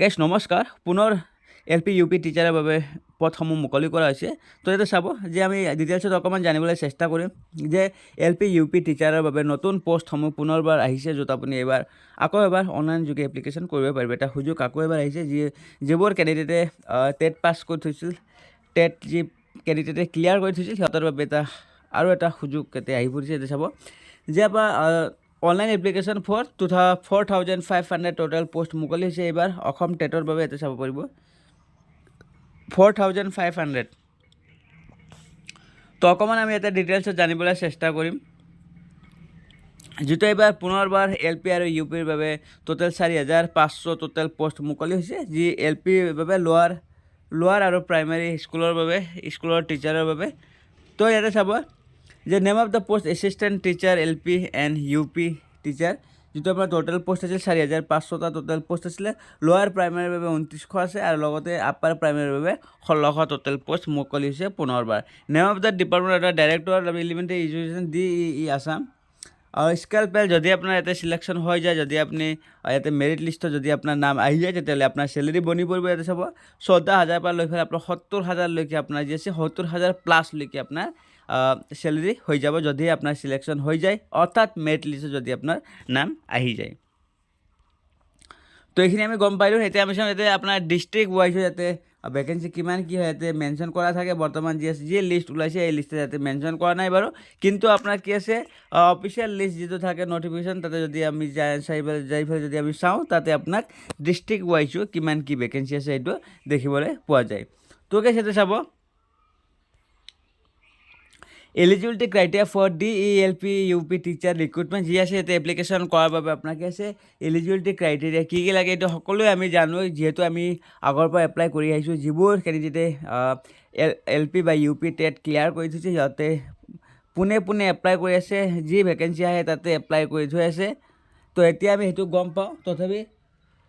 Guys নমস্কাৰ পুনৰ LP UP টিচাৰৰ বাবে পদসমূহ মুকলি কৰা হৈছে। তো ইয়াতে চাব যে আমি ডিটেইলছত অকণমান জানিবলৈ চেষ্টা কৰিম যে LP UP টিচাৰৰ বাবে নতুন পষ্টসমূহ পুনৰবাৰ আহিছে, য'ত আপুনি আকৌ এবাৰ অনলাইন যোগে এপ্লিকেশ্যন কৰিব পাৰিব। এটা সুযোগ আকৌ এবাৰ আহিছে, যিবোৰ কেণ্ডিডেটে টেট পাছ কৰি থৈছিল, টেট যি কেণ্ডিডেটে ক্লিয়াৰ কৰি থৈছিল, সিহঁতৰ বাবে আৰু এটা সুযোগ এতিয়া আহি পৰিছে। ইয়াতে চাব যে আপোনাৰ online application for 4,500 total post মুকলি হৈছে এইবাৰ অসম টেটৰ বাবে। ইয়াতে চাব পাৰিব 4,500। তো অকণমান আমি ইয়াতে ডিটেইলছত জানিবলৈ চেষ্টা কৰিম, যিটো এইবাৰ পুনৰবাৰ LP আৰু UPৰ বাবে টোটেল 4,500 টোটেল পোষ্ট মুকলি হৈছে, যি LPৰ বাবে লোৱাৰ আৰু প্ৰাইমেৰী স্কুলৰ টিচাৰৰ বাবে। তো ইয়াতে চাব যে name of the post assistant teacher LP and UP teacher, যিটো আপোনাৰ টোটেল পোষ্ট আছিল 4,500টা টোটেল পোষ্ট আছিলে। লোৱাৰ প্ৰাইমেৰীৰ বাবে 2900 আছে আৰু লগতে আপাৰ প্ৰাইমেৰীৰ বাবে 1600 টোটেল পোষ্ট মুকলি হৈছে পুনৰবাৰ। Name of the department director of elementary education DEE Assam. আৰু স্কেল পেল যদি আপোনাৰ ইয়াতে চিলেকশ্যন হৈ যায়, যদি আপুনি ইয়াতে মেৰিট লিষ্টত যদি আপোনাৰ নাম আহি যায়, তেতিয়াহ'লে আপোনাৰ চেলেৰি বনি পৰিব। ইয়াতে চাব 14,000 পৰা লৈ পেলাই আপোনাৰ 70,000লৈকে আপোনাৰ যি আছে 70,000 প্লাছলৈকে আপোনাৰ চেলেৰি হৈ যাব, যদি আপোনাৰ চিলেকশ্যন হৈ যায়, অৰ্থাৎ মেৰিট লিষ্টত যদি আপোনাৰ নাম আহি যায়। তো এইখিনি আমি গম পাইলোঁ। এতিয়া আমি চাম ইয়াতে আপোনাৰ ডিষ্ট্ৰিক্ট ৱাইজ ইয়াতে ভেকেঞ্চি কিমান কি হয় ইয়াতে মেনশ্যন কৰা থাকে। বৰ্তমান যি লিষ্ট ওলাইছে এই লিষ্টত ইয়াতে মেনশ্যন কৰা নাই বাৰু, কিন্তু আপোনাৰ কি আছে অফিচিয়েল লিষ্ট যিটো থাকে নটিফিকেশ্যন, তাতে যদি আমি যাই পেলাই যদি আমি চাওঁ, তাতে আপোনাক ডিষ্ট্ৰিক্ট ৱাইজো কিমান কি ভেকেঞ্চি আছে সেইটো দেখিবলৈ পোৱা যায়। তো ইয়াতে চাব eligibility criteria for DELP-UP teacher recruitment যি আছে, ইয়াতে এপ্লিকেশ্যন কৰাৰ বাবে আপোনাৰ কি আছে এলিজিবিলিটি ক্ৰাইটেৰিয়া কি লাগে, এইটো সকলোৱে আমি জানো, যিহেতু আমি আগৰ পৰা এপ্লাই কৰি আহিছোঁ। যিবোৰ কেণ্ডিডেটে LP বা UP টেট ক্লিয়াৰ কৰি থৈছে, সিহঁতে পোনে এপ্লাই কৰি আছে, যি ভেকেঞ্চি আহে তাতে এপ্লাই কৰি থৈ আছে। তো এতিয়া আমি সেইটো গম পাওঁ। তথাপি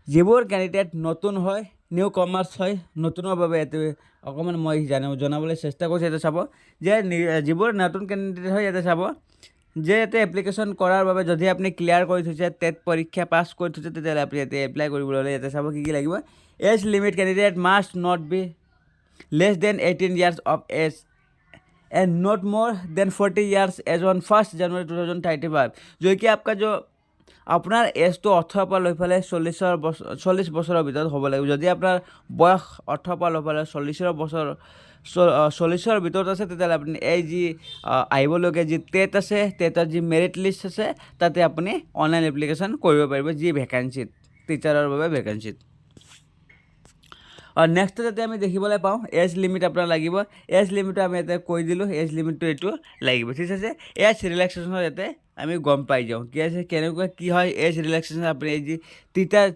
যিবোৰ কেণ্ডিডেট নতুন হয়, নিউ কমাৰ্চ হয়, নতুনৰ বাবে ইয়াতে অকণমান মই জনাবলৈ চেষ্টা কৰিছোঁ। ইয়াতে চাব যে যিবোৰ নতুন কেণ্ডিডেট হয়, ইয়াতে চাব যে ইয়াতে এপ্লিকেশ্যন কৰাৰ বাবে যদি আপুনি ক্লিয়াৰ কৰি থৈছে, টেট পৰীক্ষা পাছ কৰি থৈছে, তেতিয়াহ'লে আপুনি ইয়াতে এপ্লাই কৰিবলৈ হ'লে ইয়াতে চাব কি লাগিব। Age limit candidate must not be less than 18 years of age and not more than 40 years as on 1 January 2035। जो कि आपका जो আপোনাৰ এজটো 18 পৰা লৈ পেলাই 40 বছৰৰ ভিতৰত হ'ব লাগিব। যদি আপোনাৰ বয়স 18 পৰা লৈ পেলাই 40ৰ ভিতৰত আছে, তেতিয়াহ'লে আপুনি এই যি আহিবলগীয়া যি টেট আছে, টেটৰ যি মেৰিট লিষ্ট আছে, তাতে আপুনি অনলাইন এপ্লিকেশ্যন কৰিব পাৰিব, যি ভেকেঞ্চিত টিচাৰৰ বাবে ভেকেঞ্চিত। আৰু নেক্সট যাতে আমি দেখিবলৈ পাওঁ এজ লিমিট আপোনাৰ লাগিব। এজ লিমিটটো আমি ইয়াতে কৈ দিলোঁ, এজ লিমিটটো এইটো লাগিব, ঠিক আছে। এজ ৰিলেক্সেশ্যনৰ ইয়াতে আমি গম পাই যাওঁ কি আছে, কেনেকুৱা কি হয় এজ ৰিলেক্সেশ্যন। আপুনি এই যি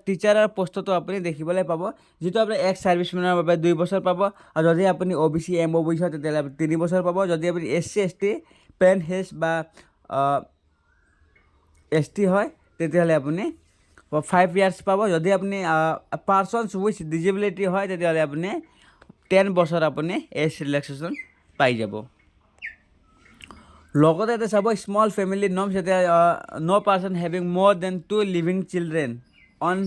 টিচাৰৰ পোষ্টটো আপুনি দেখিবলৈ পাব, যিটো আপুনি এক্স ছাৰ্ভিচমেনৰ বাবে 2 বছৰ পাব, আৰু যদি আপুনি OBC MOBC হয়, তেতিয়াহ'লে আপুনি 3 বছৰ পাব। যদি আপুনি SC ST পেন হেজ বা ST হয়, তেতিয়াহ'লে আপুনি 5 years পাব। যদি আপুনি পাৰ্চনছ উইথ ডিজেবিলিটি হয়, তেতিয়াহ'লে আপুনি 10 বছৰ আপুনি এজ ৰিলেক্সেশ্যন পাই যাব। লগতে ইয়াতে চাব স্মল ফেমিলি নৰ্মছ, এতিয়া no' person having more than 2 living children on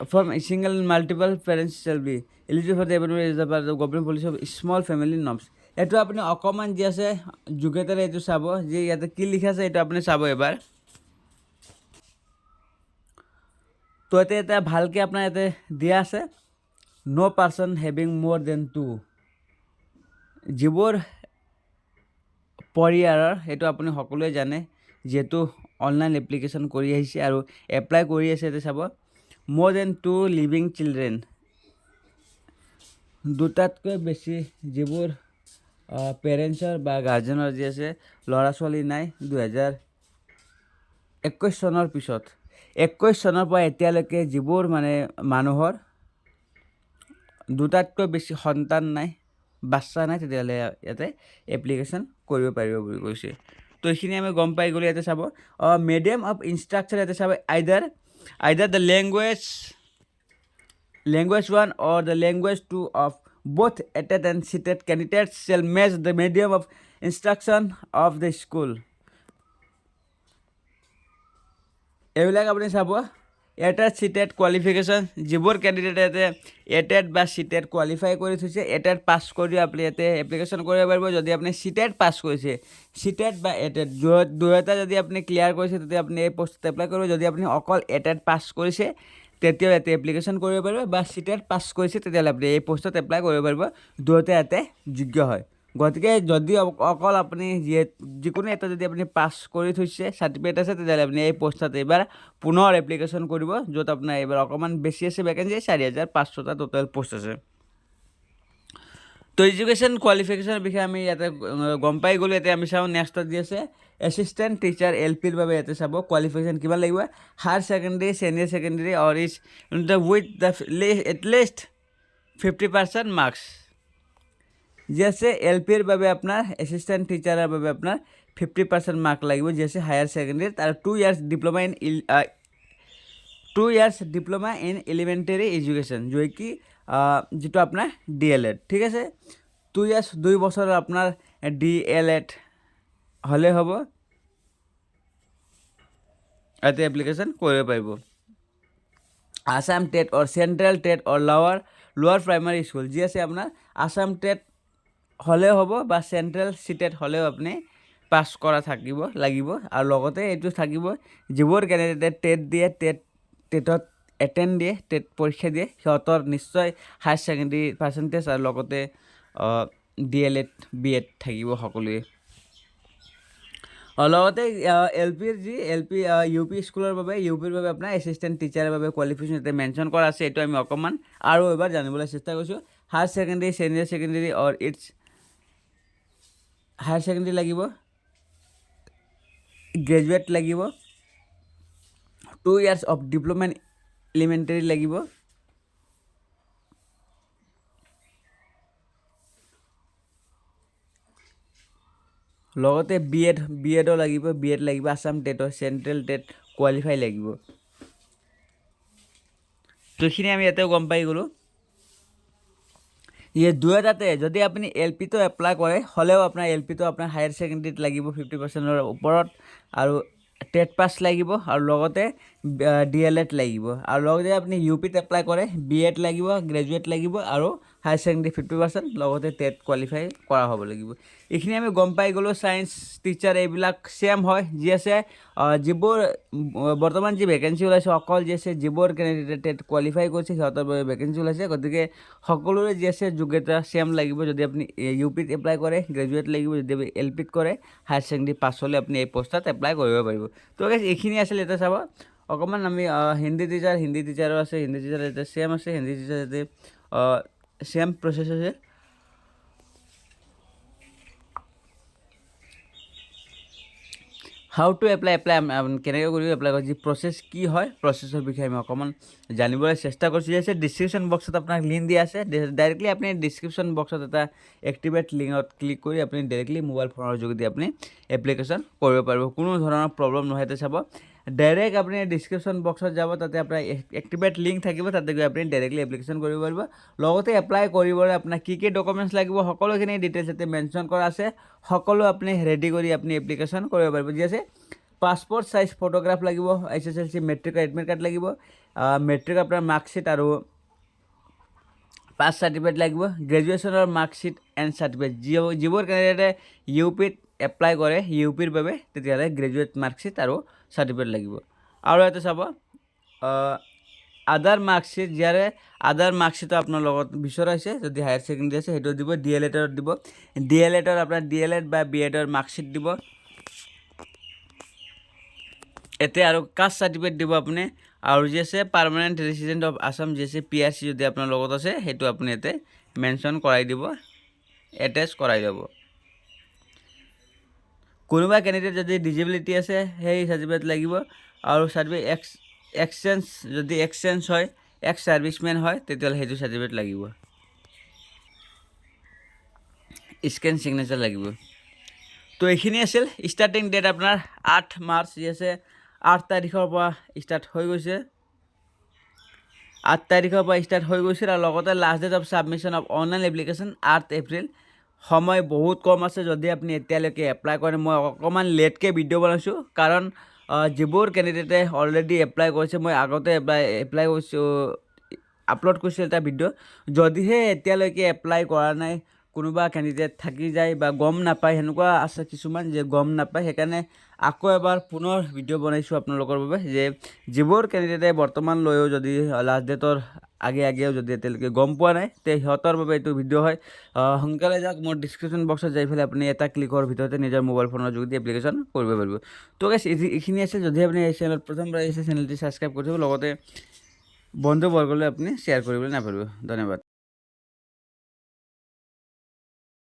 from single multiple parents shall be eligible for the government policy of small family norms. এইটো আপুনি অকণমান যি আছে যোগেতেৰে এইটো চাব, যে ইয়াতে কি লিখা আছে এইটো আপুনি চাব এবাৰ। তো ইয়াতে ভালকৈ আপোনাৰ ইয়াতে দিয়া আছে ন' পাৰ্চন হেভিং মোৰ দেন 2, যিবোৰ পৰিয়ালৰ, সেইটো আপুনি সকলোৱে জানে, যিহেতু অনলাইন এপ্লিকেশ্যন কৰি আহিছে আৰু এপ্লাই কৰি আছে। ইয়াতে চাব মোৰ দেন 2 লিভিং চিলড্ৰেন, দুটাতকৈ বেছি যিবোৰ পেৰেণ্টছৰ বা গাৰ্জেনৰ যি আছে ল'ৰা ছোৱালী নাই 2021 চনৰ পিছত, 21 চনৰ পৰা এতিয়ালৈকে যিবোৰ মানে মানুহৰ দুটাতকৈ বেছি সন্তান নাই, বাচ্চা নাই, তেতিয়াহ'লে ইয়াতে এপ্লিকেশ্যন কৰিব পাৰিব বুলি কৈছে। তো এইখিনি আমি গম পাই গ'লোঁ। ইয়াতে চাব মিডিয়াম অফ ইনষ্ট্ৰাকচাৰ, ইয়াতে চাব আইদাৰ the language 1 or the language 2 of both ATET and CTET candidates shall match the medium of instruction of the school। এইবিলাক আপুনি চাব এটেড চিটেড কোৱালিফিকেশ্যন যিবোৰ কেণ্ডিডেটে ইয়াতে এটেড বা চিটেড কোৱালিফাই কৰি থৈছে এটেড পাছ কৰি আপুনি ইয়াতে এপ্লিকেশ্যন কৰিব পাৰিব। যদি আপুনি চিটেড পাছ কৰিছে, চিটেড বা এটেড দুয়োটা যদি আপুনি ক্লিয়াৰ কৰিছে তেতিয়া আপুনি এই পষ্টত এপ্লাই কৰিব। যদি আপুনি অকল এটেড পাছ কৰিছে তেতিয়াও ইয়াতে এপ্লিকেশ্যন কৰিব পাৰিব, বা চিটেড পাছ কৰিছে তেতিয়াহ'লে আপুনি এই পষ্টত এপ্লাই কৰিব পাৰিব। দুয়োটা ইয়াতে যোগ্য হয়। গতিকে যদি অকল আপুনি যিকোনো এটা যদি আপুনি পাছ কৰি থৈছে চাৰ্টিফিকেট আছে তেতিয়াহ'লে আপুনি এই পষ্টত এইবাৰ পুনৰ এপ্লিকেশ্যন কৰিব, য'ত আপোনাৰ এইবাৰ অকণমান বেছি আছে ভেকেঞ্চি, 4,500টা টোটেল পোষ্ট আছে। তো এডুকেশ্যন কোৱালিফিকেশ্যনৰ বিষয়ে আমি ইয়াতে গম পাই গ'লোঁ। এতিয়া আমি চাওঁ নেক্সটত যি আছে এছিষ্টেণ্ট টিচাৰ LPৰ বাবে ইয়াতে চাব কোৱালিফিকেশ্যন কিমান লাগিব। Higher secondary, senior secondary or is with the at least 50% marks. যি আছে LPৰ বাবে আপোনাৰ এছিষ্টেণ্ট টিচাৰৰ বাবে আপোনাৰ 50% মাৰ্ক লাগিব, যি আছে হায়াৰ ছেকেণ্ডেৰীত, আৰু 2 years diploma in elementary education, যিটো আপোনাৰ DLED। ঠিক আছে, 2 years 2 বছৰৰ আপোনাৰ DLED হ'লে হ'ব, ইয়াতে এপ্লিকেশ্যন কৰিব পাৰিব। আছাম টেট অৰ চেণ্ট্ৰেল টেট অৰ লোৱাৰ প্ৰাইমাৰী স্কুল, যি আছে আপোনাৰ আছাম টেট হ'লেও হ'ব বা চেণ্ট্ৰেল চিটেড হ'লেও আপুনি পাছ কৰা লাগিব। আৰু লগতে এইটো থাকিব যিবোৰ কেণ্ডিডেটে টেট দিয়ে, টেটত এটেণ্ড দিয়ে, টেট পৰীক্ষা দিয়ে, সিহঁতৰ নিশ্চয় হায়াৰ ছেকেণ্ডেৰী পাৰ্চেণ্টেজ আৰু লগতে DLED BEd থাকিব সকলোৱে। লগতে UP স্কুলৰ বাবে UPৰ বাবে আপোনাৰ এছিষ্টেণ্ট টিচাৰৰ বাবে কোৱালিফিকেশ্যন ইয়াতে মেনশ্যন কৰা আছে। এইটো আমি অকণমান আৰু এবাৰ জানিবলৈ চেষ্টা কৰিছোঁ। Higher secondary, senior secondary or it's higher secondary লাগিব, গ্ৰেজুৱেট লাগিব, 2 years of diploma in elementary লাগিব, লগতে BEdও লাগিব, BEd লাগিব, আছাম টেটৰ চেণ্ট্ৰেল টেট কোৱালিফাই লাগিব। তো এইখিনি আমি ইয়াতে গম পাই গ'লোঁ। দুয়োটাতে যদি আপুনি LPটো এপ্লাই কৰে হ'লেও আপোনাৰ LPটো আপোনাৰ হায়াৰ ছেকেণ্ডেৰীত লাগিব 50%ৰ ওপৰত, আৰু টেট পাছ লাগিব, আৰু লগতে DLED লাগিব। আৰু লগতে আপুনি UPত এপ্লাই কৰে BEd লাগিব, গ্ৰেজুৱেট লাগিব, আৰু হায়াৰ ছেকেণ্ডেৰী 50%, লগতে টেট কোৱালিফাই কৰা হ'ব লাগিব। এইখিনি আমি গম পাই গ'লোঁ। ছায়েন্স টিচাৰ এইবিলাক ছেম হয়, যি আছে যিবোৰ বৰ্তমান যি ভেকেঞ্চি ওলাইছে অকল যি আছে যিবোৰ কেণ্ডিডেটে টেট কোৱালিফাই কৰিছে সিহঁতৰ বাবে ভেকেঞ্চি ওলাইছে। গতিকে সকলোৰে যি আছে যোগ্যতা ছেম লাগিব। যদি আপুনি UPত এপ্লাই কৰে গ্ৰেজুৱেট লাগিব, যদি আপুনি LPত কৰে হায়াৰ ছেকেণ্ডেৰী পাছ হ'লে আপুনি এই পষ্টত এপ্লাই কৰিব পাৰিব। তো এইখিনি আছিলে। এতিয়া চাব অকণমান আমি হিন্দী টিচাৰো আছে, হিন্দী টিচাৰ এতিয়া ছেম আছে, হিন্দী টিচাৰ ইয়াতে ছেম প্ৰচেছ আছে। হাউ টু এপ্লাই কেনেকৈ কৰিব এপ্লাই কৰে, যি প্ৰচেছ কি হয়, প্ৰচেছৰ বিষয়ে আমি অকণমান জানিবলৈ চেষ্টা কৰিছোঁ। যে ডিছক্ৰিপশ্যন বক্সত আপোনাক লিংক দিয়া আছে, ডাইৰেক্টলি আপুনি ডিছক্ৰিপশ্যন বক্সত এটা এক্টিভেট লিংকত ক্লিক কৰি আপুনি ডাইৰেক্টলি মোবাইল ফোনৰ যোগেদি আপুনি এপ্লিকেশ্যন কৰিব পাৰিব, কোনো ধৰণৰ প্ৰব্লেম নহয়। তাতে চাব ডাইৰেক্ট আপুনি ডিছক্ৰিপশ্যন বক্সত যাব, তাতে আপোনাৰ এক্টিভেট লিংক থাকিব, তাতে গৈ আপুনি ডাইৰেক্টলি এপ্লিকেশ্যন কৰিব পাৰিব। লগতে এপ্লাই কৰিবলৈ আপোনাৰ কি ডকুমেণ্টছ লাগিব সকলোখিনি ডিটেইলছ ইয়াতে মেনশ্যন কৰা আছে। সকলো আপুনি ৰেডি কৰি আপুনি এপ্লিকেশ্যন কৰিব পাৰিব। যি আছে পাছপৰ্ট চাইজ ফটোগ্ৰাফ লাগিব, SSLC মেট্ৰিক এডমিট কাৰ্ড লাগিব, মেট্ৰিক আপোনাৰ মাৰ্কশ্বিট আৰু পাছ চাৰ্টিফিকেট লাগিব, গ্ৰেজুৱেশ্যনৰ মাৰ্কশ্বিট এণ্ড চাৰ্টিফিকেট। যিবোৰ কেণ্ডিডেটে UPত এপ্লাই কৰে UPৰ বাবে তেতিয়াহ'লে গ্ৰেজুৱেট মাৰ্কশ্বিট আৰু চাৰ্টিফিকেট লাগিব। আৰু ইয়াতে চাব আদাৰ মাৰ্কশ্বিট, আদাৰ মাৰ্কশ্বিটো আপোনাৰ লগত বিচৰা হৈছে। যদি হায়াৰ ছেকেণ্ডেৰী আছে সেইটো দিব, DLEDৰ দিব, DLEDৰ আপোনাৰ DLED বা BEdৰ মাৰ্কশ্বিট দিব এতে, আৰু কাষ্ট চাৰ্টিফিকেট দিব আপুনি, আৰু যি আছে পাৰ্মানেণ্ট ৰেচিডেণ্ট অফ আছাম যি আছে PRC যদি আপোনাৰ লগত আছে সেইটো আপুনি ইয়াতে মেনশ্যন কৰাই দিব, এটেচ কৰাই যাব। কোনোবা কেণ্ডিডেট যদি ডিজেবিলিটি আছে সেই চাৰ্টিফিকেট লাগিব, আৰু চাৰ্টিফিকেট এক্সচেঞ্জ যদি এক্সচেঞ্জ হয়, এক্স ছাৰ্ভিচমেন হয় তেতিয়াহ'লে সেইটো চাৰ্টিফিকেট লাগিব, স্কেন ছিগনেচাৰ লাগিব। তো এইখিনি আছিল। ষ্টাৰ্টিং ডেট আপোনাৰ 8 মাৰ্চ যি আছে 8 তাৰিখৰ পৰা ষ্টাৰ্ট হৈ গৈছে, 8 তাৰিখৰ পৰা ষ্টাৰ্ট হৈ গৈছিল। আৰু লগতে last date of submission of online application 8 April. সময় বহুত কম আছে, যদি আপুনি এতিয়ালৈকে এপ্লাই কৰে। মই অকণমান লেটকৈ ভিডিঅ' বনাইছোঁ, কাৰণ যিবোৰ কেণ্ডিডেটে অলৰেডি এপ্লাই কৰিছে, মই আগতে এপ্লাই কৰিছোঁ, আপলোড কৰিছোঁ এটা ভিডিঅ'। যদিহে এতিয়ালৈকে এপ্লাই কৰা নাই, কোনোবা কেণ্ডিডেট থাকি যায় বা গম নাপায়, সেনেকুৱা আছে কিছুমান যে গম নাপায়, সেইকাৰণে আকৌ এবাৰ পুনৰ ভিডিঅ' বনাইছোঁ আপোনালোকৰ বাবে, যে যিবোৰ কেণ্ডিডেটে বৰ্তমানলৈও যদি লাষ্ট ডেটৰ আগেও যদি এতিয়ালৈকে গম পোৱা নাই, তে সিহঁতৰ বাবে এইটো ভিডিঅ' হয়। সোনকালে যাওক, মোৰ ডিছক্ৰিপশ্যন বক্সত যাই পেলাই আপুনি এটা ক্লিকৰ ভিতৰতে নিজৰ মোবাইল ফোনৰ যোগেদি এপ্লিকেশ্যন কৰিব পাৰিব। তো গাইছ এইখিনি আছে। যদি আপুনি এই চেনেলত প্ৰথমবাৰ আহিছে, চেনেলটি ছাবস্ক্ৰাইব কৰি থ'ব, লগতে বন্ধুবৰ্গলৈ আপুনি শ্বেয়াৰ কৰিবলৈ নাপাহৰিব। ধন্যবাদ।